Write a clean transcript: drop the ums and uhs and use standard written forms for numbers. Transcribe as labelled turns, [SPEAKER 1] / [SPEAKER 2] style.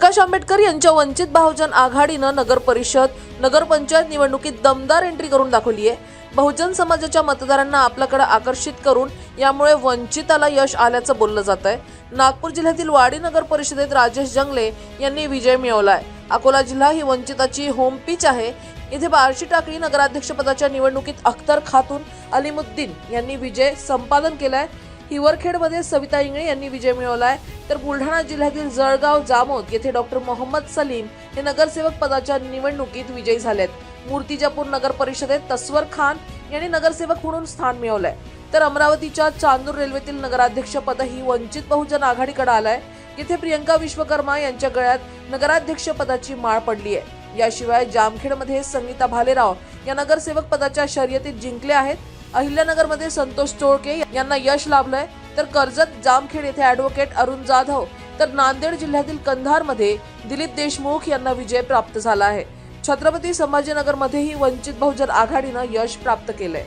[SPEAKER 1] प्रकाश आंबेडकर यांच्या वंचित बहुजन आघाडीनं नगर परिषद नगरपंचायत निवडणुकीत दमदार एंट्री करून दाखवली आहे। बहुजन समाजाच्या मतदारांना आपल्याकडे आकर्षित करून यामुळे वंचिताला यश आल्याचं बोललं जात आहे। नागपूर जिल्ह्यातील वाडी नगर परिषदेत राजेश जंगले यांनी विजय मिळवलाय। अकोला जिल्हा ही वंचिताची होम पिच आहे। इथे बार्शी टाकळी नगराध्यक्षपदाच्या निवडणुकीत अख्तर खातून अलीमुद्दीन यांनी विजय संपादन केलाय। हिवरखेडमध्ये सविता इंगळे यांनी विजय मिळवलाय, तर बुलढाणा जिल्ह्यातील जळगाव जामोद येथे डॉक्टर मोहम्मद सलीम हे नगरसेवक पदाच्या निवडणुकीत विजयी झालेत। मूर्तिजापूर नगर परिषदेत तस्वर खान यांनी नगरसेवक म्हणून स्थान मिळवलंय, तर अमरावतीच्या चांदूर रेल्वेतील नगराध्यक्ष पदही वंचित बहुजन आघाडीकडे आलंय। येथे प्रियंका विश्वकर्मा यांच्या गळ्यात नगराध्यक्ष पदाची माळ पडली आहे। याशिवाय जामखेडमध्ये संगीता भालेराव या नगरसेवक पदाच्या शर्यतीत जिंकले आहेत। अहिल्यानगरमध्ये संतोष टोळके यांना यश लाभलंय, तर कर्जत जामखेड येथे ॲडव्होकेट अरुण जाधव, तर नांदेड जिल्ह्यातील कंधारमध्ये दिलीप देशमुख यांना विजय प्राप्त झाला आहे। छत्रपती संभाजीनगरमध्येही वंचित बहुजन आघाडीनं यश प्राप्त केलंय।